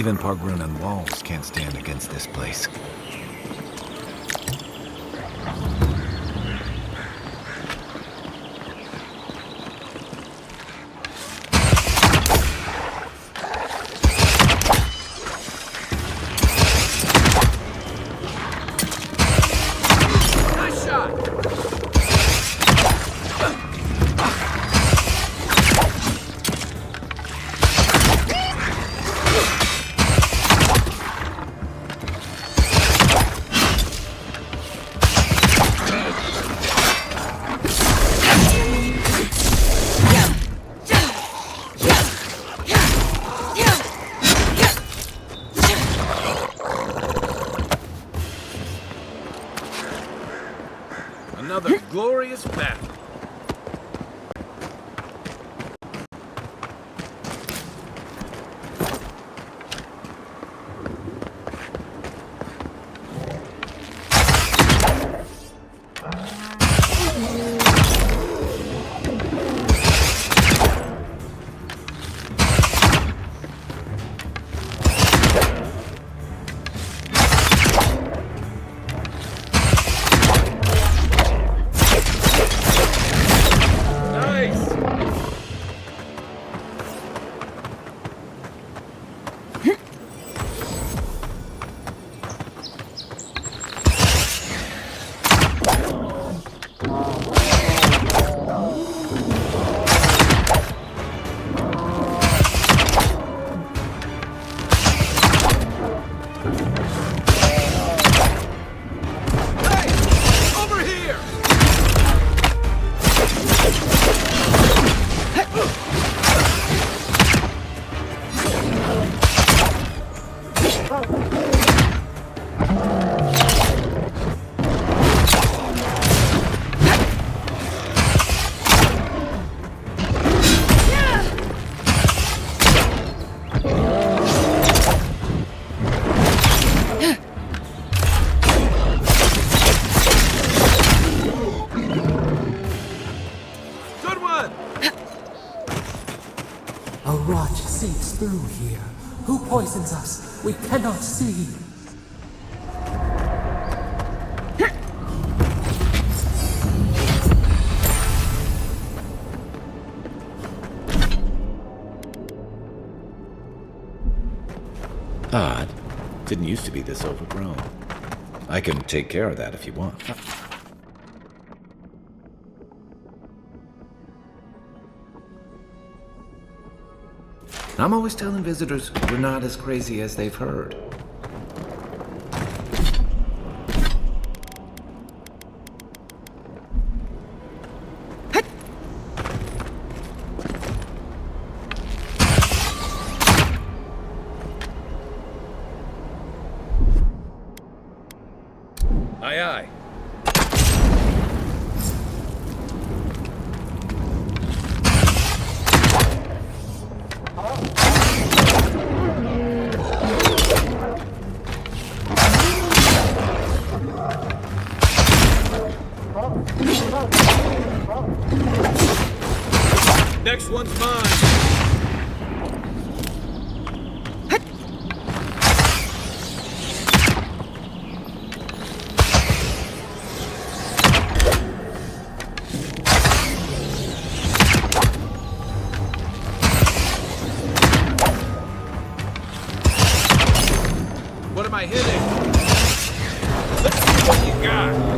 Even Pargrunan walls can't stand against this place. Another glorious battle. A rot seeps through here. Who poisons us? We cannot see. Odd. Didn't used to be this overgrown. I can take care of that if you want. I'm always telling visitors we're not as crazy as they've heard. Aye, aye. Next one's mine. What am I hitting? Let's see what you got.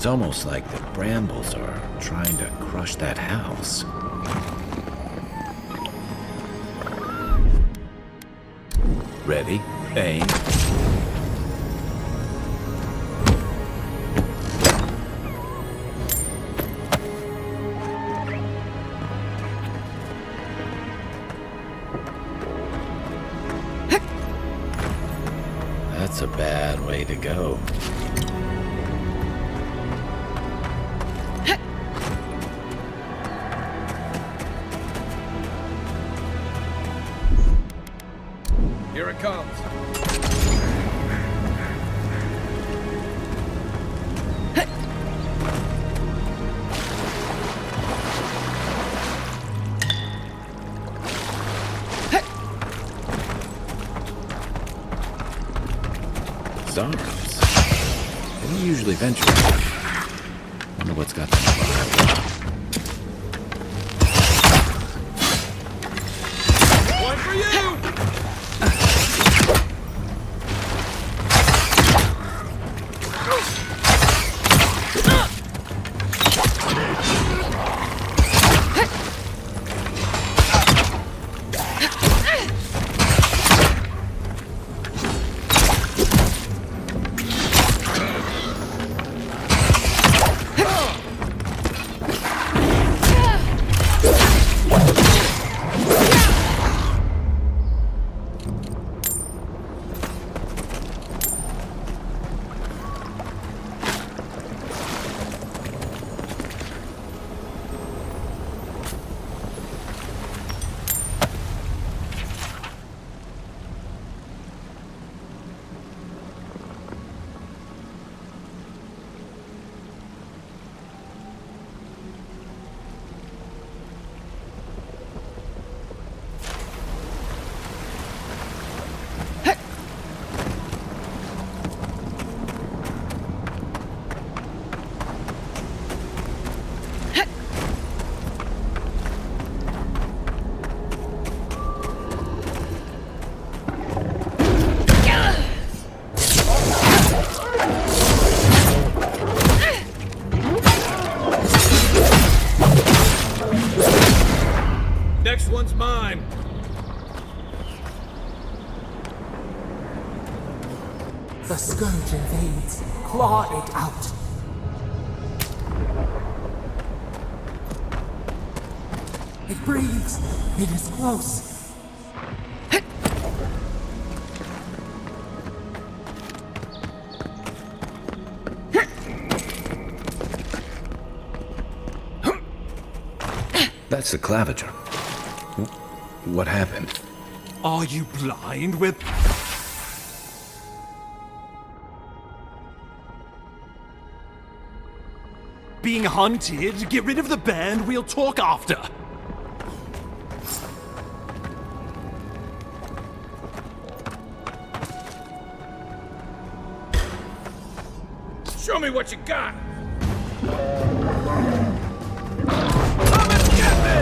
It's almost like the brambles are trying to crush that house. Ready, aim. That's a bad way to go. Here it comes. Stars. They don't usually venture out. Wonder what's got them alive. One for you! Next one's mine. The scourge invades. Claw it out. It breathes. It is close. That's the claviger. What happened? Are you blind with... being hunted? Get rid of the band, we'll talk after. Show me what you got! Come and get me!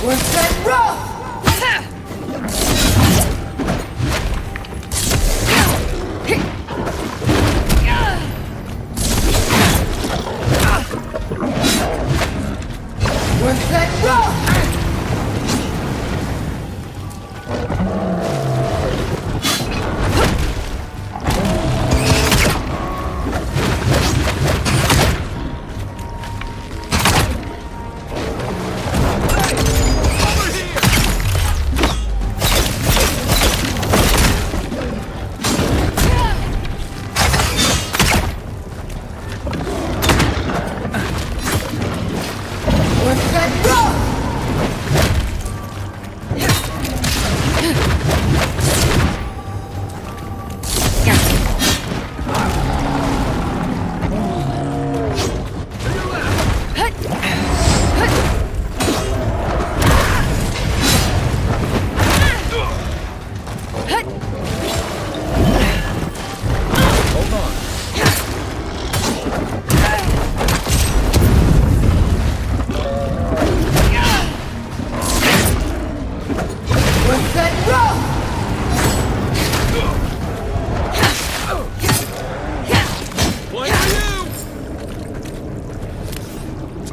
What's that rough? What's that rough? What's that rough?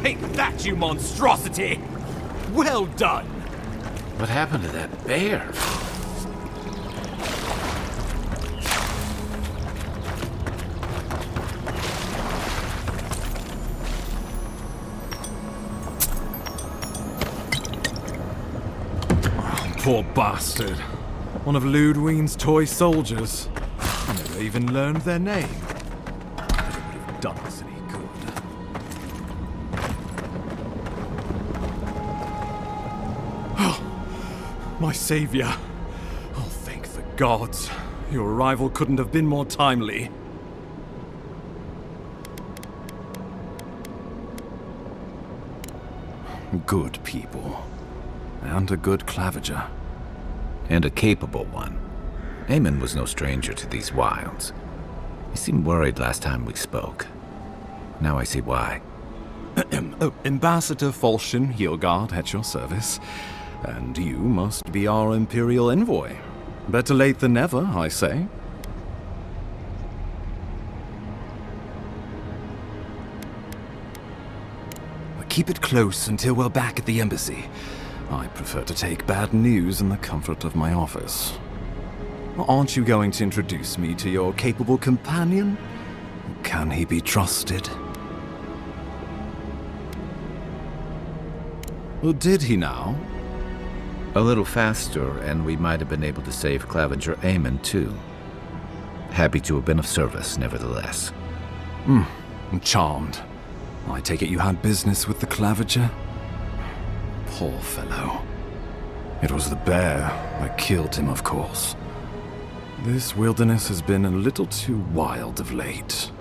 Take that, you monstrosity! Well done! What happened to that bear? Poor bastard. One of Ludwine's toy soldiers. I never even learned their name. But it would have done us any good. Oh, my savior. Oh, thank the gods. Your arrival couldn't have been more timely. Good people. And a good clavager. And a capable one. Eamon was no stranger to these wilds. He seemed worried last time we spoke. Now I see why. Oh, Ambassador Falchion Heelguard at your service. And you must be our Imperial envoy. Better late than never, I say. Keep it close until we're back at the embassy. I prefer to take bad news in the comfort of my office. Aren't you going to introduce me to your capable companion? Can he be trusted? Or did he now? A little faster, and we might have been able to save Clavenger Eamon, too. Happy to have been of service, nevertheless. I'm charmed. I take it you had business with the Clavenger? Poor fellow. It was the bear that killed him, of course. This wilderness has been a little too wild of late.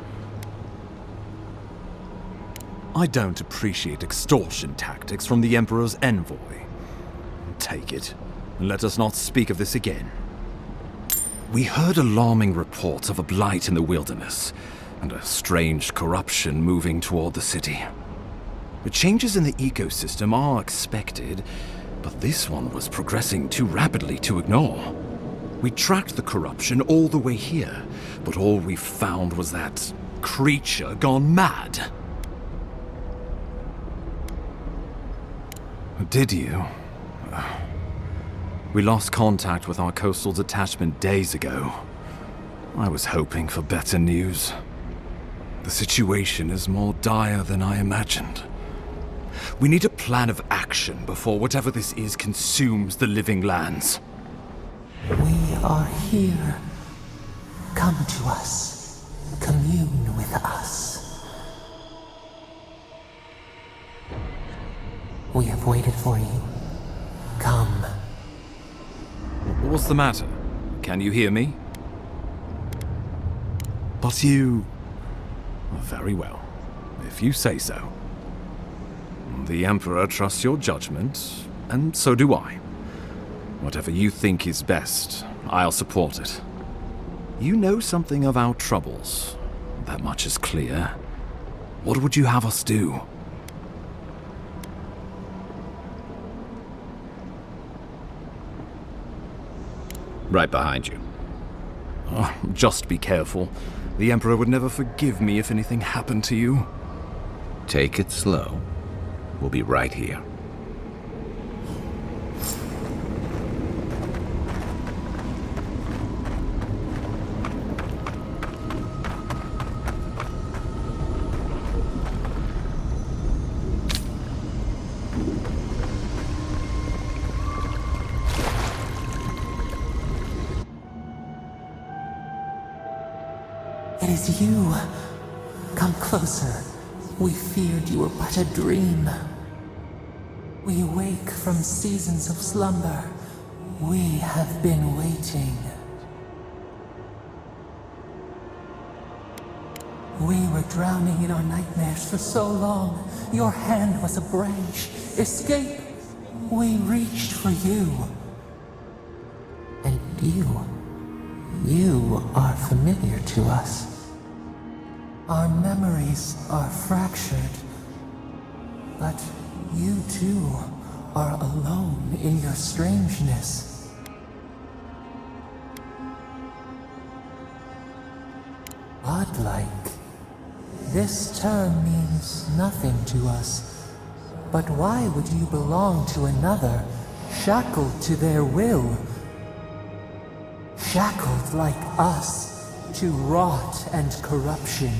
I don't appreciate extortion tactics from the Emperor's envoy. Take it, and let us not speak of this again. We heard alarming reports of a blight in the wilderness, and a strange corruption moving toward the city. The changes in the ecosystem are expected, but this one was progressing too rapidly to ignore. We tracked the corruption all the way here, but all we found was that creature gone mad. Did you? We lost contact with our coastal detachment days ago. I was hoping for better news. The situation is more dire than I imagined. We need a plan of action before whatever this is consumes the living lands. We are here. Come to us. Commune with us. We have waited for you. Come. What's the matter? Can you hear me? But you... Very well, if you say so. The Emperor trusts your judgment, and so do I. Whatever you think is best, I'll support it. You know something of our troubles. That much is clear. What would you have us do? Right behind you. Just be careful. The Emperor would never forgive me if anything happened to you. Take it slow. We'll be right here. It is you. Come closer. We feared you were but a dream. We awake from seasons of slumber. We have been waiting. We were drowning in our nightmares for so long. Your hand was a branch. Escape! We reached for you. And you are familiar to us. Our memories are fractured, but you too are alone in your strangeness. Godlike. This term means nothing to us. But why would you belong to another, shackled to their will? Shackled like us to rot and corruption.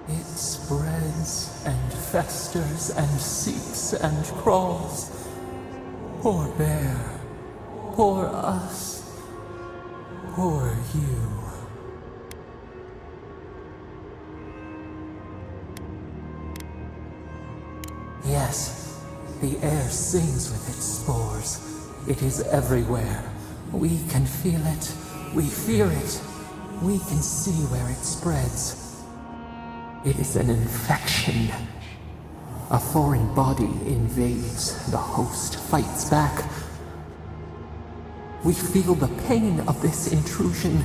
It spreads and festers and seeps and crawls. Poor bear, poor us, poor you. Yes, the air sings with its spores. It is everywhere. We can feel it. We fear it. We can see where it spreads. It is an infection. A foreign body invades. The host fights back. We feel the pain of this intrusion.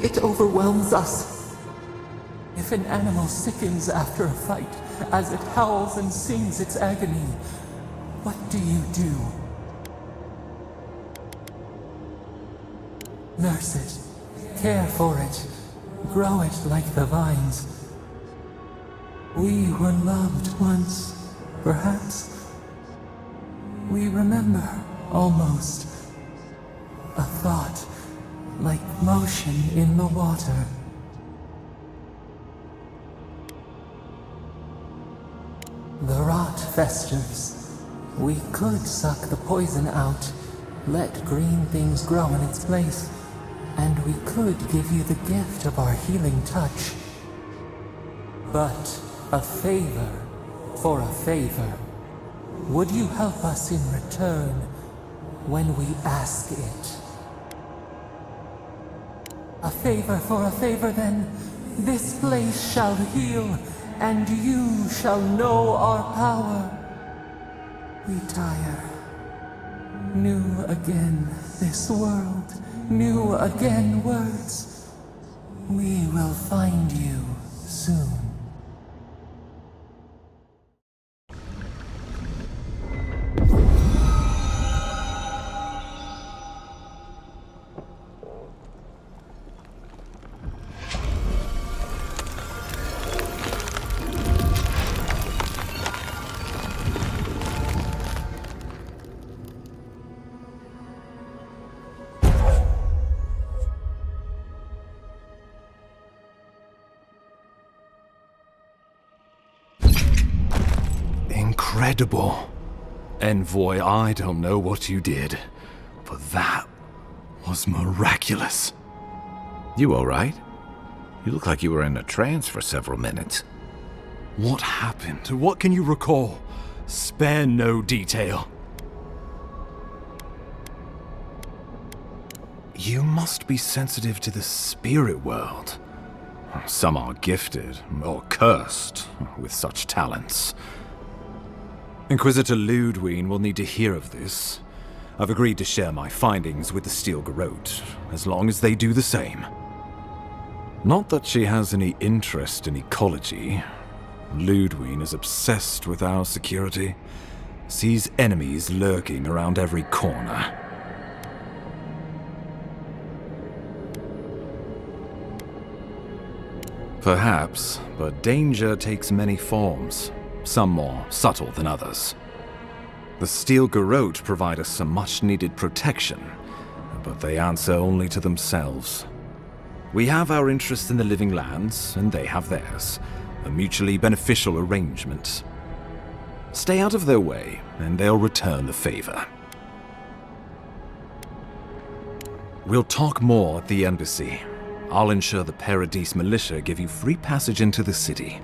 It overwhelms us. If an animal sickens after a fight, as it howls and sings its agony, what do you do? Nurse it, care for it, grow it like the vines. We were loved once, perhaps. We remember, almost. A thought, like motion in the water. The rot festers. We could suck the poison out, let green things grow in its place, and we could give you the gift of our healing touch. But a favor for a favor. Would you help us in return when we ask it? A favor for a favor, then. This place shall heal, and you shall know our power. Retire. New again this world, new again words. We will find you soon. Incredible. Envoy, I don't know what you did, but that was miraculous. You all right? You look like you were in a trance for several minutes. What happened? What can you recall? Spare no detail. You must be sensitive to the spirit world. Some are gifted, or cursed, with such talents. Inquisitor Ludwig will need to hear of this. I've agreed to share my findings with the Steel Garrote, as long as they do the same. Not that she has any interest in ecology. Ludwig is obsessed with our security, sees enemies lurking around every corner. Perhaps, but danger takes many forms. Some more subtle than others. The Steel Garrote provide us some much-needed protection, but they answer only to themselves. We have our interest in the living lands, and they have theirs, a mutually beneficial arrangement. Stay out of their way, and they'll return the favor. We'll talk more at the embassy. I'll ensure the Paradise militia give you free passage into the city.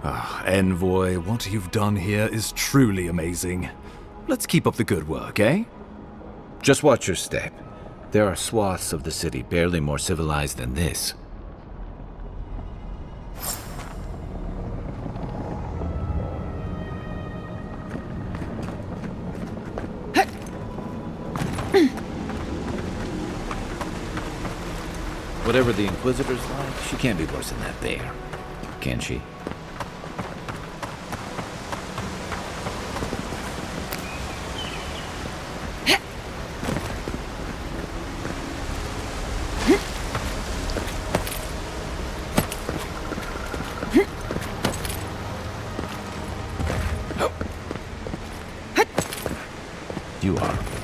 Envoy, what you've done here is truly amazing. Let's keep up the good work, eh? Just watch your step. There are swaths of the city barely more civilized than this. Whatever the Inquisitor's like, she can't be worse than that bear. Can she?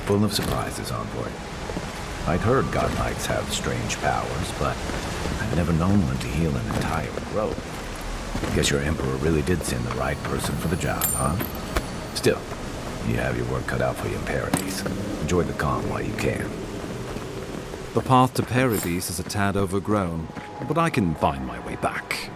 full of surprises, Envoy. I'd heard God Knights have strange powers, but I've never known one to heal an entire grove. Guess your Emperor really did send the right person for the job, huh? Still, you have your work cut out for you in Paradise. Enjoy the calm while you can. The path to Paradise is a tad overgrown, but I can find my way back.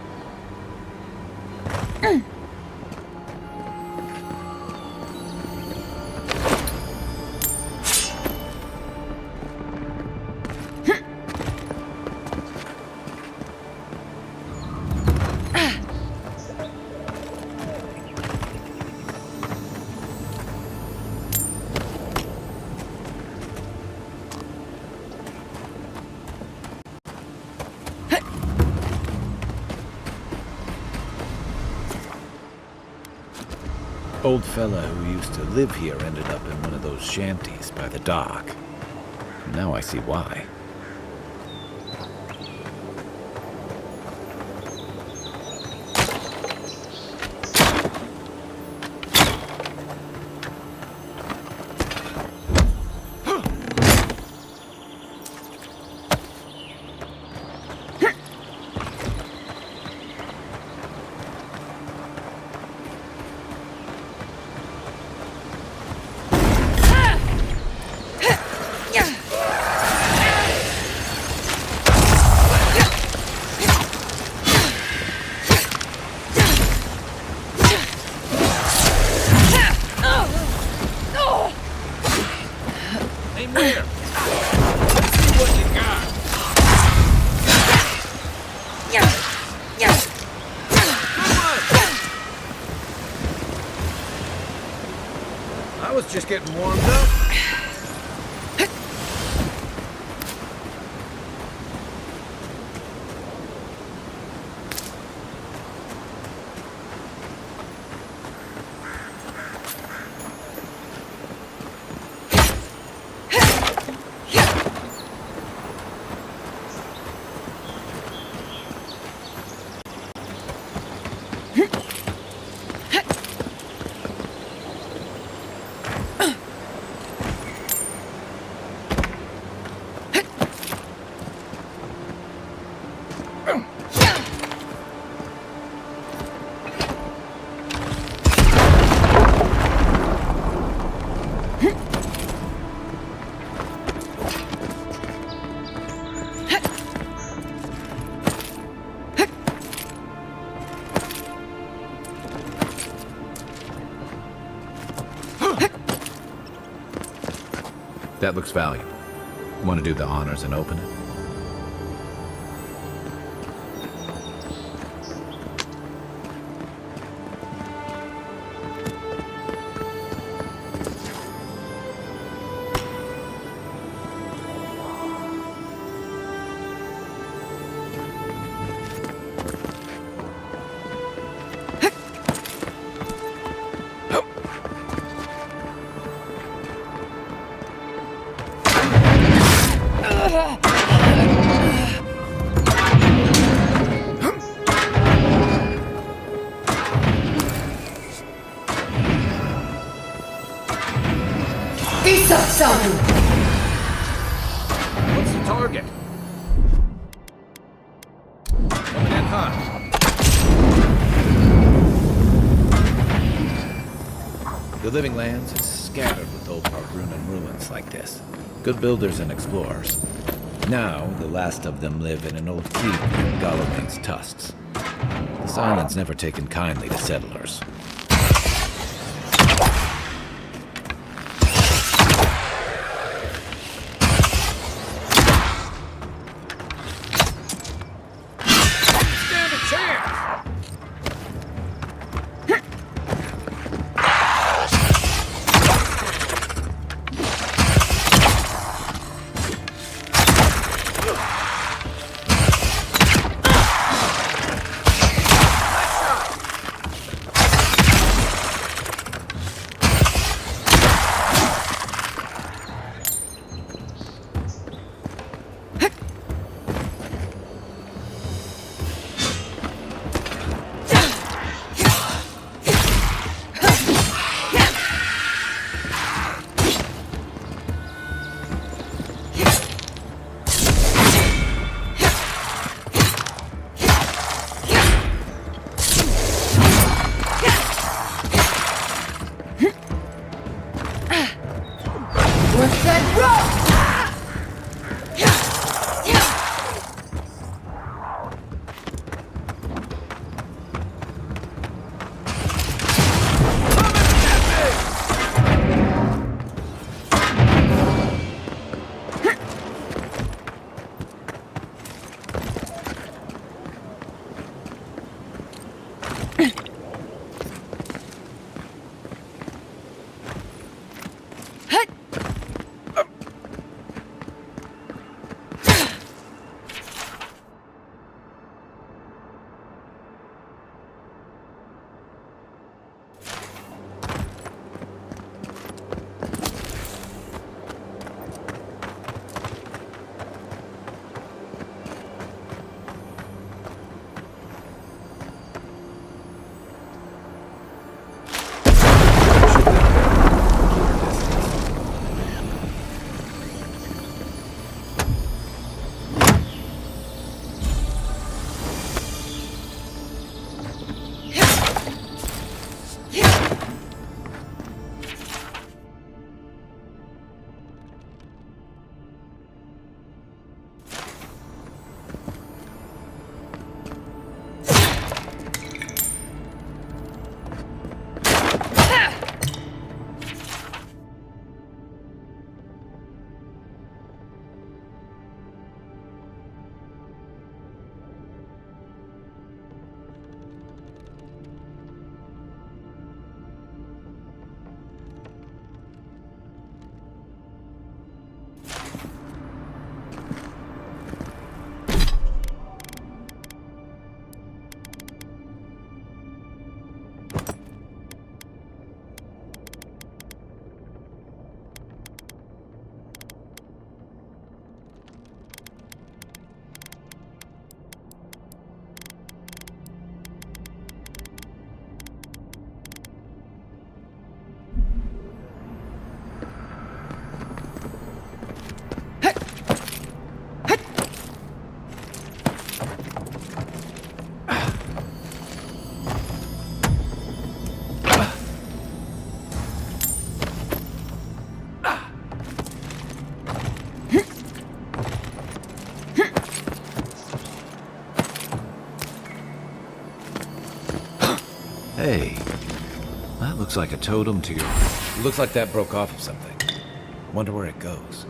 Old fella who used to live here ended up in one of those shanties by the dock. Now I see why. I was just getting warmed up. That looks valuable. Want to do the honors and open it? What's the target? Coming in hot. The Living Lands is scattered with old Pargrunan ruins like this. Good builders and explorers. Now, the last of them live in an old keep in Galloway's tusks. The Silence never taken kindly to settlers. Hey, that looks like a totem to your... Looks like that broke off of something. Wonder where it goes.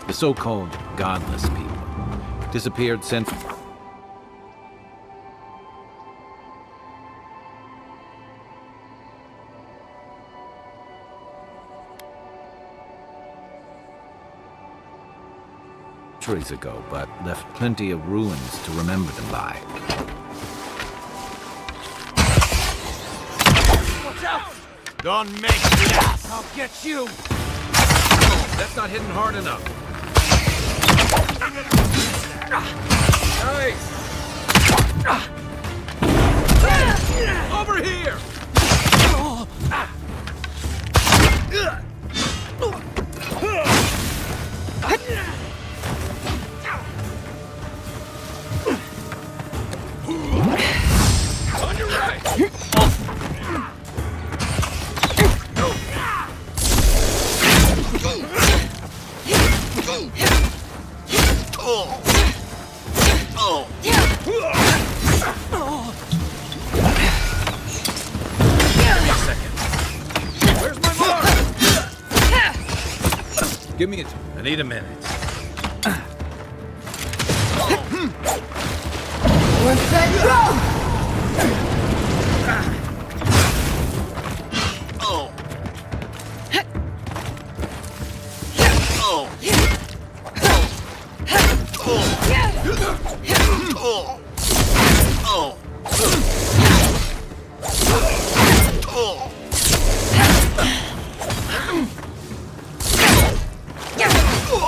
The so-called godless people disappeared since... centuries ago, but left plenty of ruins to remember them by. Watch out! Don't make me ass! I'll get you! That's not hitting hard enough. Nice! Over here! On your right! Give me a... I need a minute. We're set, go!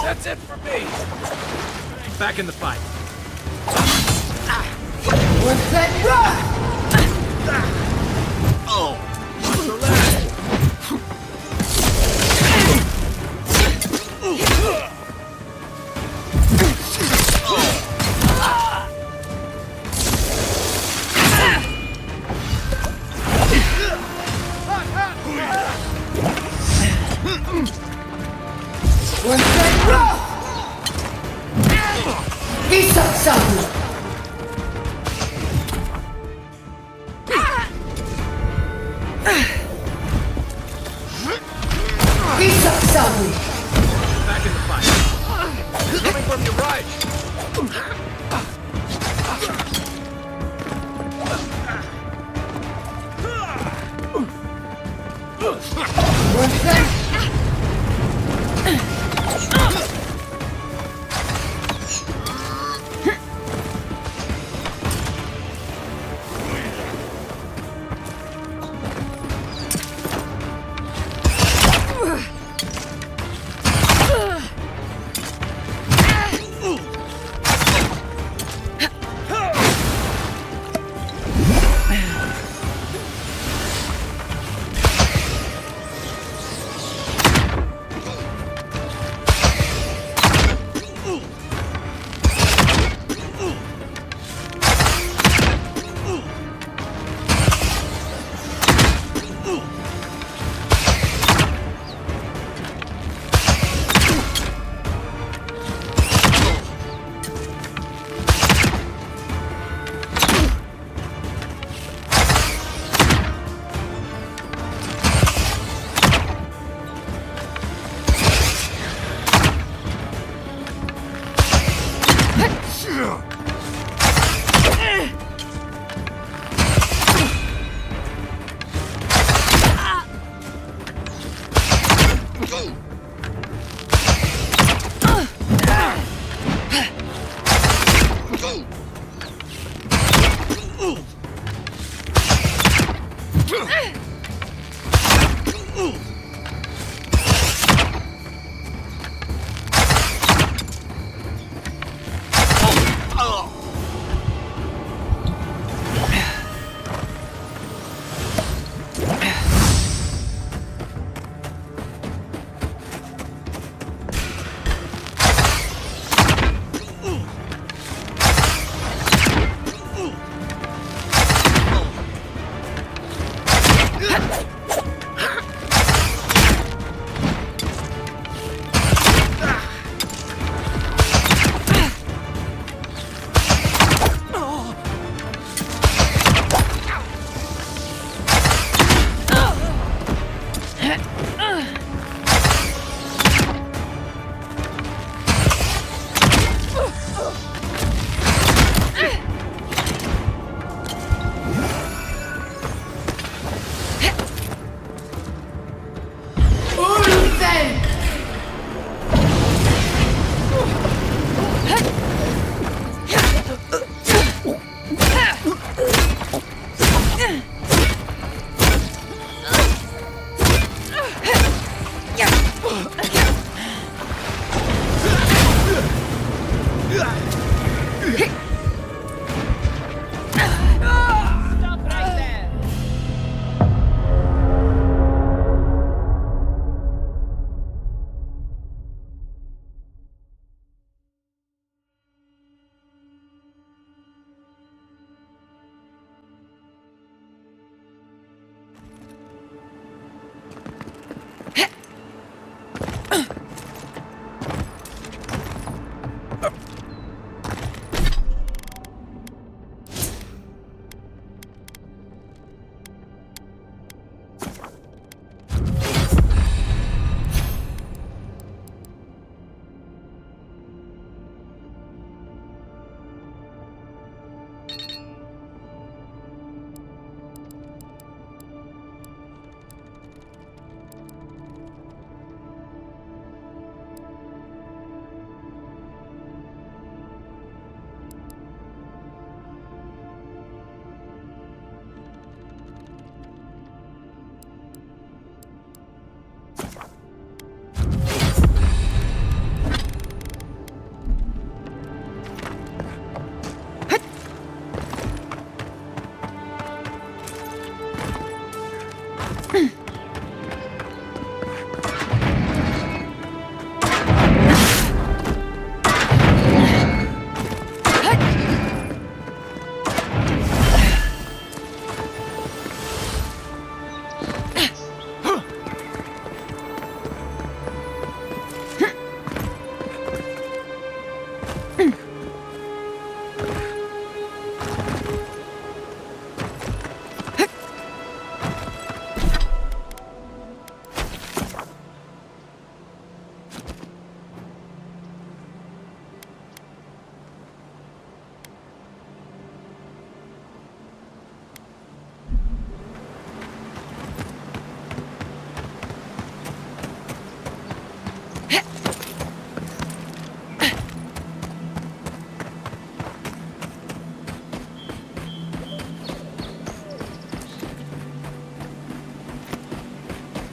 That's it for me. Back in the fight. We're set, go! We're set, go! He's up, something! He's up, something! Back in the fight. Coming from your right. We're set!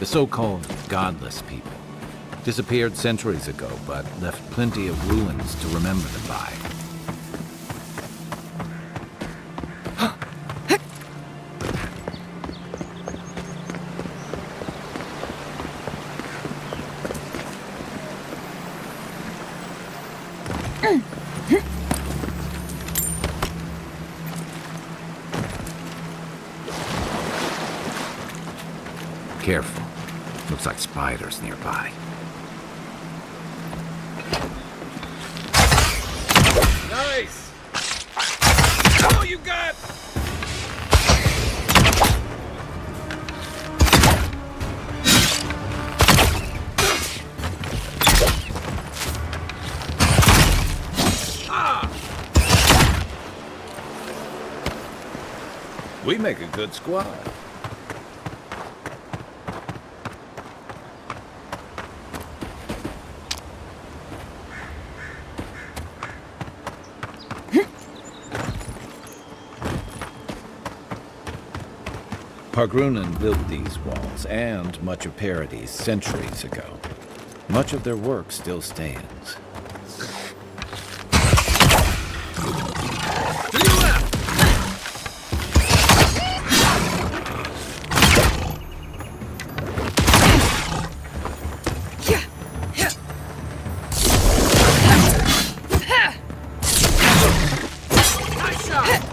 The so-called godless people. Disappeared centuries ago, but left plenty of ruins to remember them by. Careful. Looks like spiders nearby. Nice! Oh, you got... We make a good squad. Pargrunen built these walls and much of Paradis centuries ago. Much of their work still stands. To your left! Nice shot!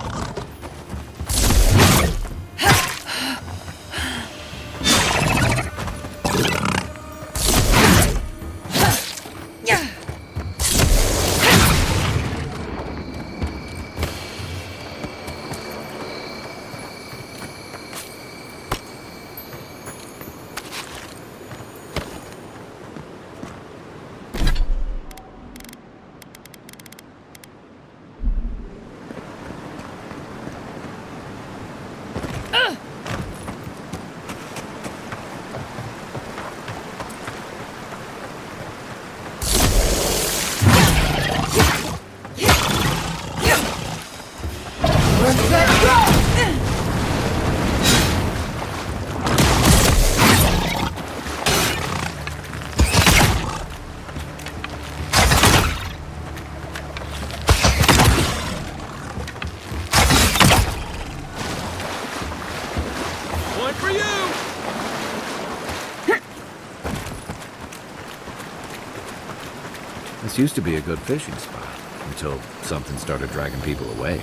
One for you! This used to be a good fishing spot, until something started dragging people away.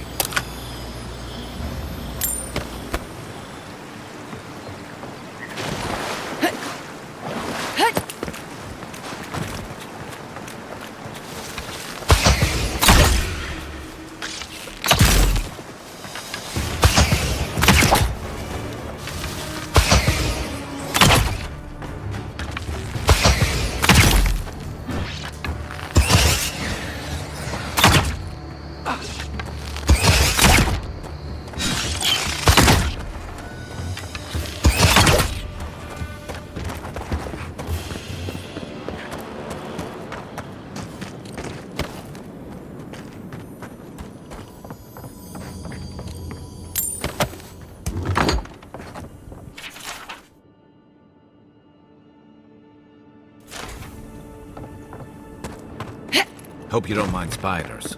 Hope you don't mind spiders.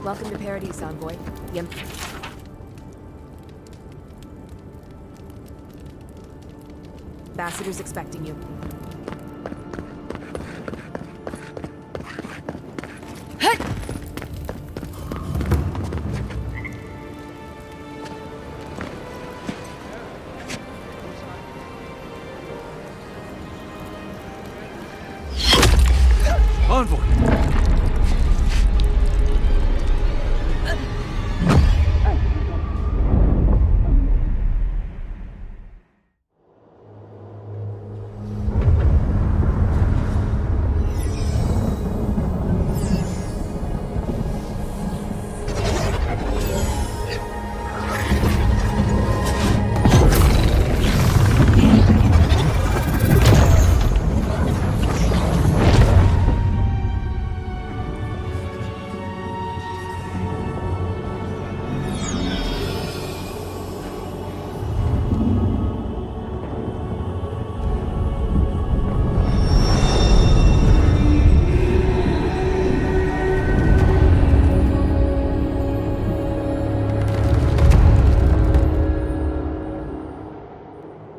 Welcome to Paradis, Envoy. Ambassador's expecting you. Envoy!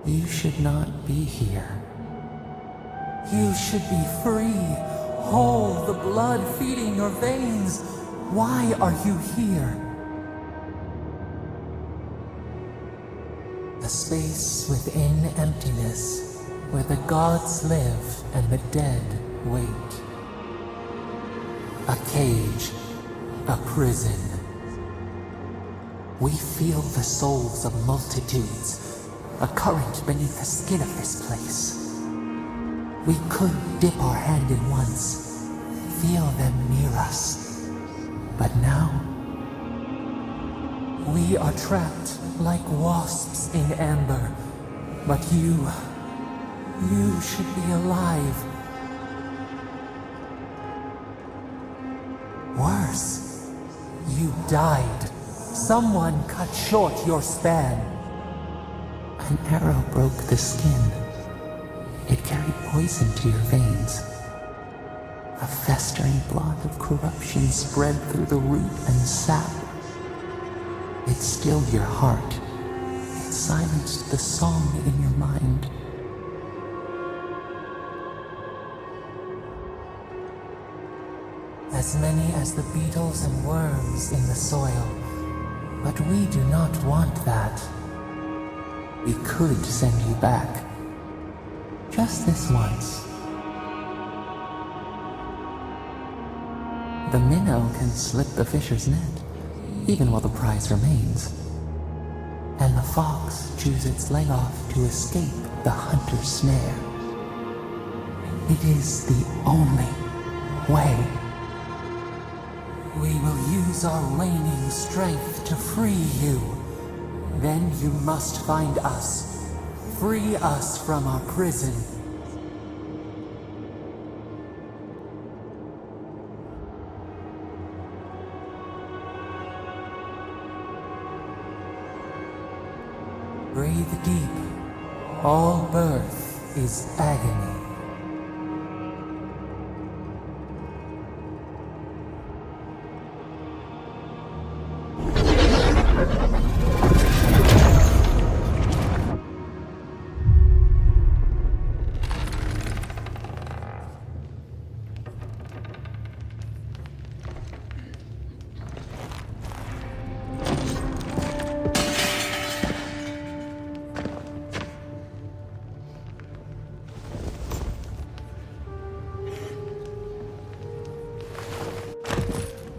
You should not be here. You should be free, whole, the blood feeding your veins. Why are you here? A space within emptiness, where the gods live and the dead wait. A cage, a prison. We feel the souls of multitudes, a current beneath the skin of this place. We could dip our hand in once, feel them near us. But now, we are trapped like wasps in amber. But you should be alive. Worse, you died. Someone cut short your span. An arrow broke the skin. It carried poison to your veins. A festering blot of corruption spread through the root and sap. It stilled your heart. It silenced the song in your mind. As many as the beetles and worms in the soil. But we do not want that. We could send you back. Just this once. The minnow can slip the fisher's net, even while the prize remains. And the fox chews its leg off to escape the hunter's snare. It is the only way. We will use our waning strength to free you. Then you must find us. Free us from our prison. Breathe deep. All birth is agony.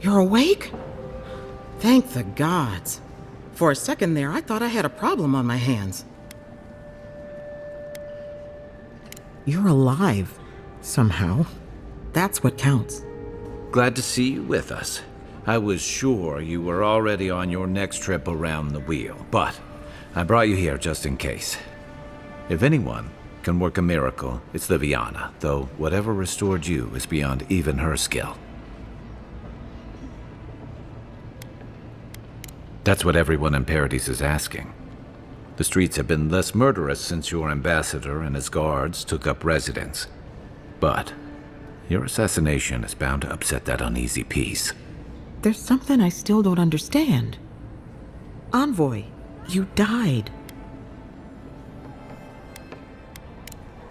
You're awake? Thank the gods. For a second there, I thought I had a problem on my hands. You're alive, somehow. That's what counts. Glad to see you with us. I was sure you were already on your next trip around the wheel, but I brought you here just in case. If anyone can work a miracle, it's Liviana, though whatever restored you is beyond even her skill. That's what everyone in Paradise is asking. The streets have been less murderous since your ambassador and his guards took up residence. But your assassination is bound to upset that uneasy peace. There's something I still don't understand. Envoy, you died.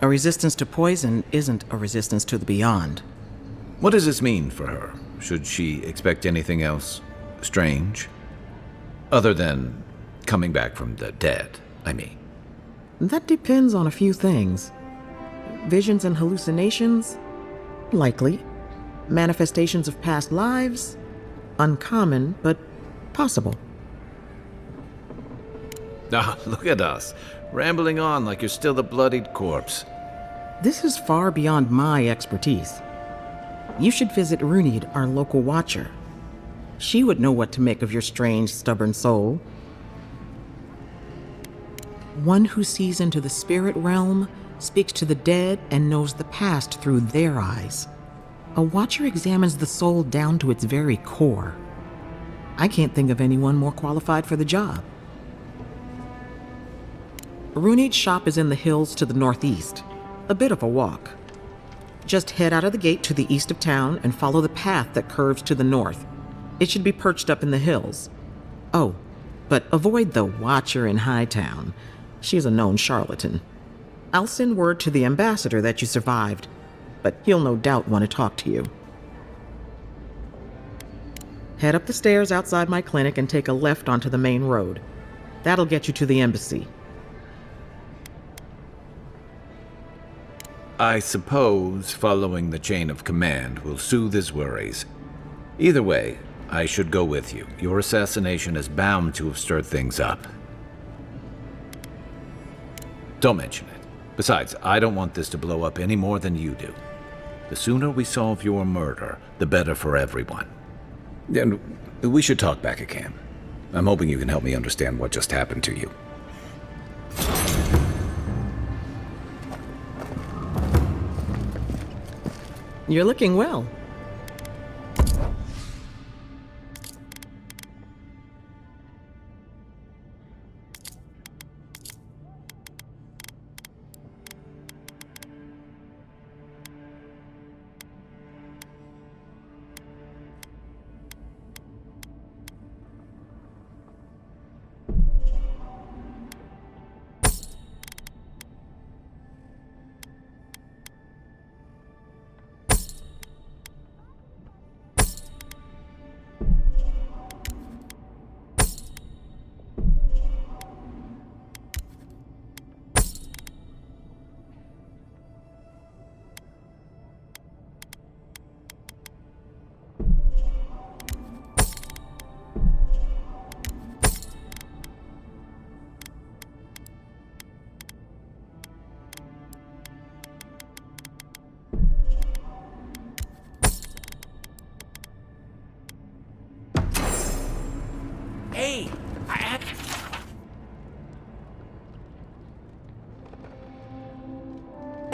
A resistance to poison isn't a resistance to the beyond. What does this mean for her? Should she expect anything else strange? Other than coming back from the dead, I mean. That depends on a few things. Visions and hallucinations? Likely. Manifestations of past lives? Uncommon, but possible. Ah, look at us, rambling on like you're still the bloodied corpse. This is far beyond my expertise. You should visit Runid, our local watcher. She would know what to make of your strange, stubborn soul. One who sees into the spirit realm, speaks to the dead, and knows the past through their eyes. A watcher examines the soul down to its very core. I can't think of anyone more qualified for the job. Runid's shop is in the hills to the northeast. A bit of a walk. Just head out of the gate to the east of town and follow the path that curves to the north. It should be perched up in the hills. Oh, but avoid the Watcher in Hightown. She's a known charlatan. I'll send word to the ambassador that you survived, but he'll no doubt want to talk to you. Head up the stairs outside my clinic and take a left onto the main road. That'll get you to the embassy. I suppose following the chain of command will soothe his worries. Either way, I should go with you. Your assassination is bound to have stirred things up. Don't mention it. Besides, I don't want this to blow up any more than you do. The sooner we solve your murder, the better for everyone. And we should talk back at camp. I'm hoping you can help me understand what just happened to you. You're looking well. Hey, I had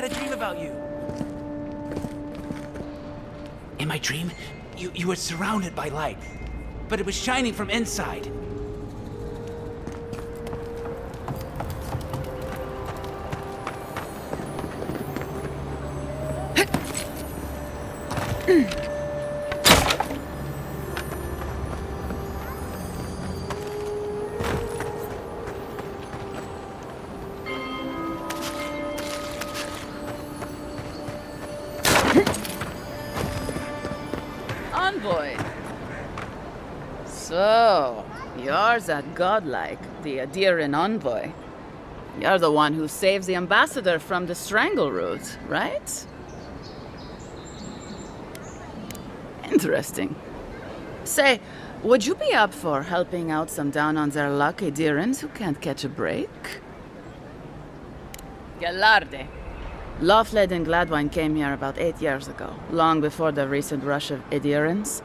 a dream about you. In my dream, you were surrounded by light, but it was shining from inside. Envoy. So, you're that godlike, the Adiran envoy. You're the one who saves the ambassador from the strangle root, right? Interesting. Say, would you be up for helping out some down-on-their-luck Adirans who can't catch a break? Galarde. Lawfled and Gladwine came here about 8 years ago, long before the recent rush of Adirans.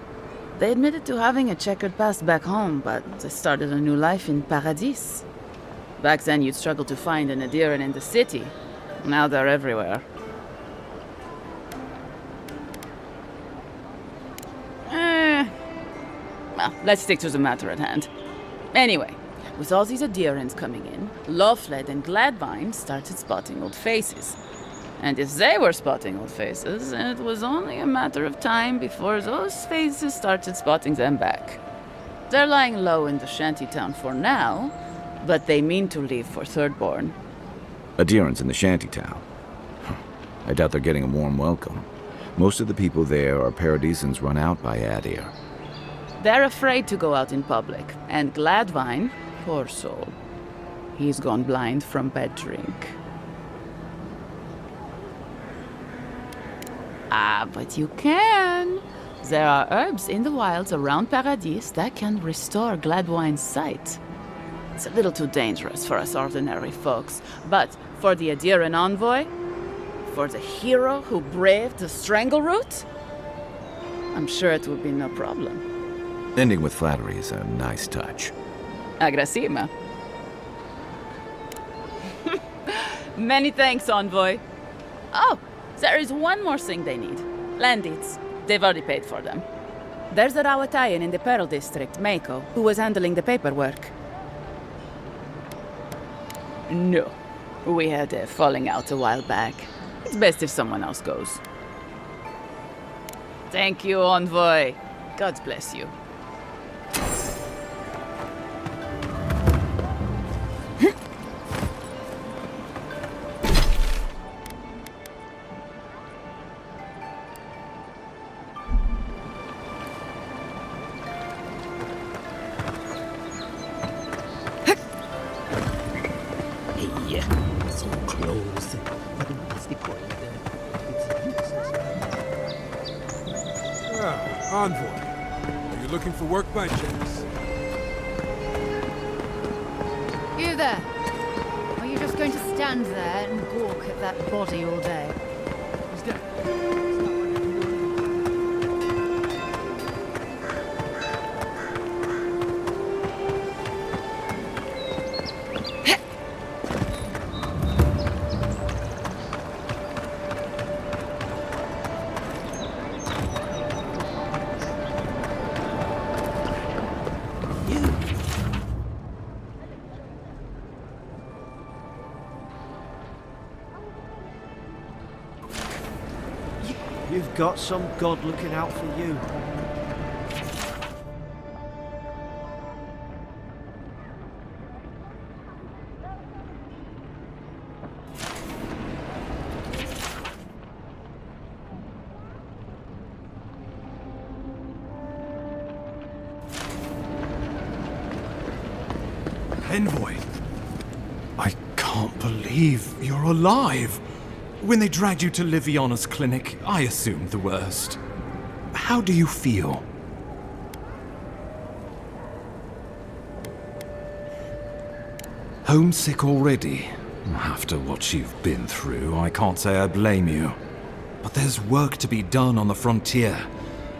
They admitted to having a checkered past back home, but they started a new life in Paradis. Back then, you'd struggle to find an Adiran in the city. Now they're everywhere. Well, let's stick to the matter at hand. Anyway, with all these Adirans coming in, Lawfled and Gladwine started spotting old faces. And if they were spotting old faces, it was only a matter of time before those faces started spotting them back. They're lying low in the shantytown for now, but they mean to leave for Thirdborn. Adirans in the shantytown. I doubt they're getting a warm welcome. Most of the people there are Paradisans run out by Adir. They're afraid to go out in public, and Gladwine, poor soul, he's gone blind from bad drink. But you can. There are herbs in the wilds around Paradis that can restore Gladwine's sight. It's a little too dangerous for us ordinary folks, but for the Adiran envoy, for the hero who braved the Strangleroot, I'm sure it will be no problem. Ending with flattery is a nice touch. Agrasima. Many thanks, envoy. Oh, there is one more thing they need. Land deeds. They've already paid for them. There's a Rawatayan in the Pearl District, Mako, who was handling the paperwork. No. We had a falling out a while back. It's best if someone else goes. Thank you, envoy. God bless you. So close. What's the point? Envoy. Are you looking for work by chance? You there? Are you just going to stand there and gawk at that body all day? He's dead. You've got some god looking out for you. Envoy, I can't believe you're alive. When they dragged you to Liviana's clinic, I assumed the worst. How do you feel? Homesick already? After what you've been through, I can't say I blame you. But there's work to be done on the frontier.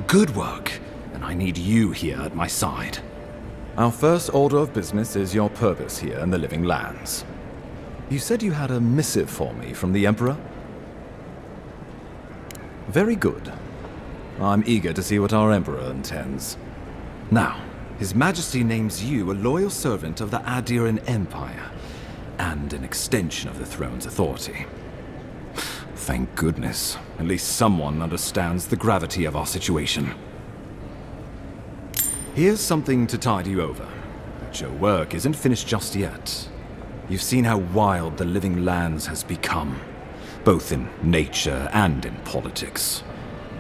Good work, and I need you here at my side. Our first order of business is your purpose here in the Living Lands. You said you had a missive for me from the Emperor? Very good. I'm eager to see what our Emperor intends. Now, His Majesty names you a loyal servant of the Adiran Empire, and an extension of the throne's authority. Thank goodness. At least someone understands the gravity of our situation. Here's something to tide you over. But your work isn't finished just yet. You've seen how wild the Living Lands has become, both in nature and in politics.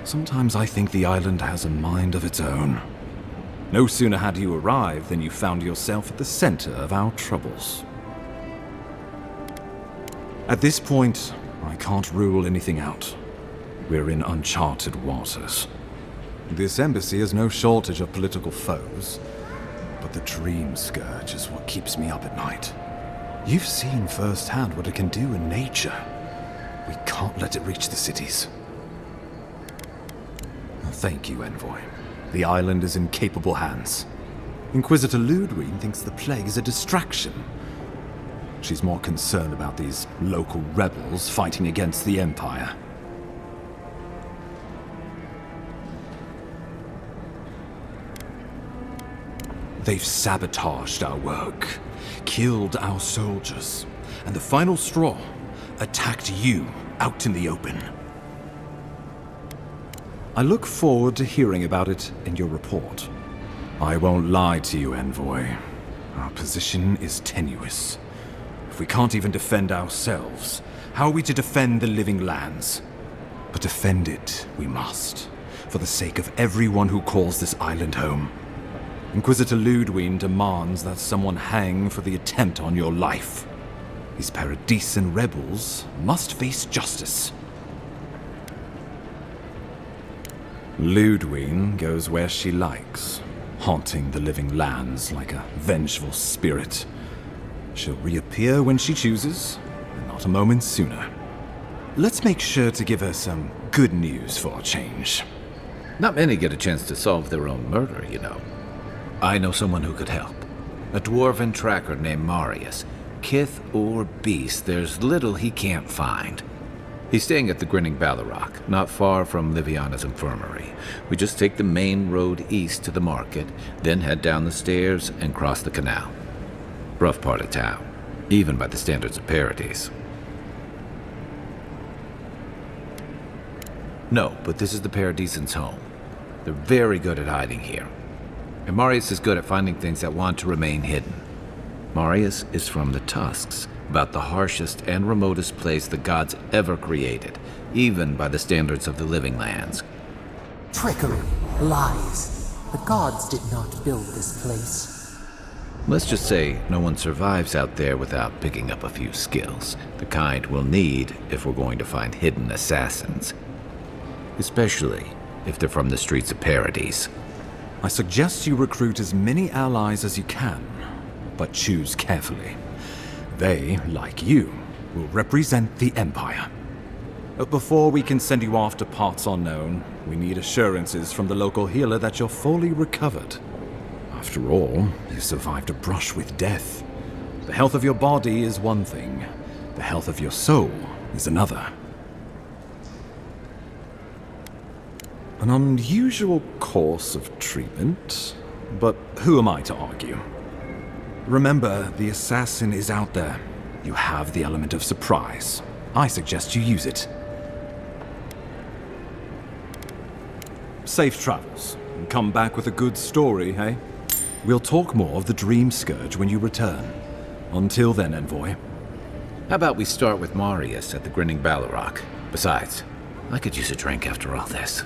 Sometimes I think the island has a mind of its own. No sooner had you arrived than you found yourself at the center of our troubles. At this point, I can't rule anything out. We're in uncharted waters. This embassy has no shortage of political foes, but the dream scourge is what keeps me up at night. You've seen firsthand what it can do in nature. We can't let it reach the cities. Thank you, Envoy. The island is in capable hands. Inquisitor Ludwig thinks the plague is a distraction. She's more concerned about these local rebels fighting against the Empire. They've sabotaged our work, killed our soldiers, and the final straw, attacked you out in the open. I look forward to hearing about it in your report. I won't lie to you, Envoy. Our position is tenuous. If we can't even defend ourselves, how are we to defend the Living Lands? But defend it we must, for the sake of everyone who calls this island home. Inquisitor Ludwig demands that someone hang for the attempt on your life. These Paradisian rebels must face justice. Ludwine goes where she likes, haunting the living lands like a vengeful spirit. She'll reappear when she chooses, and not a moment sooner. Let's make sure to give her some good news for a change. Not many get a chance to solve their own murder, you know. I know someone who could help. A dwarven tracker named Marius. Kith or beast, there's little he can't find. He's staying at the Grinning Ballarrock, not far from Liviana's infirmary. We just take the main road east to the market, then head down the stairs and cross the canal. Rough part of town, even by the standards of Paradise. No, but this is the Paradisans' home. They're very good at hiding here. And Marius is good at finding things that want to remain hidden. Marius is from the Tusks, about the harshest and remotest place the gods ever created, even by the standards of the living lands. Trickery, lies. The gods did not build this place. Let's just say no one survives out there without picking up a few skills, the kind we'll need if we're going to find hidden assassins. Especially if they're from the streets of Paradise. I suggest you recruit as many allies as you can, but choose carefully. They, like you, will represent the Empire. But before we can send you off to parts unknown, we need assurances from the local healer that you're fully recovered. After all, you survived a brush with death. The health of your body is one thing, the health of your soul is another. An unusual course of treatment, but who am I to argue? Remember, the assassin is out there. You have the element of surprise. I suggest you use it. Safe travels, and come back with a good story, hey? We'll talk more of the Dream Scourge when you return. Until then, Envoy. How about we start with Marius at the Grinning Ballarrock? Besides, I could use a drink after all this.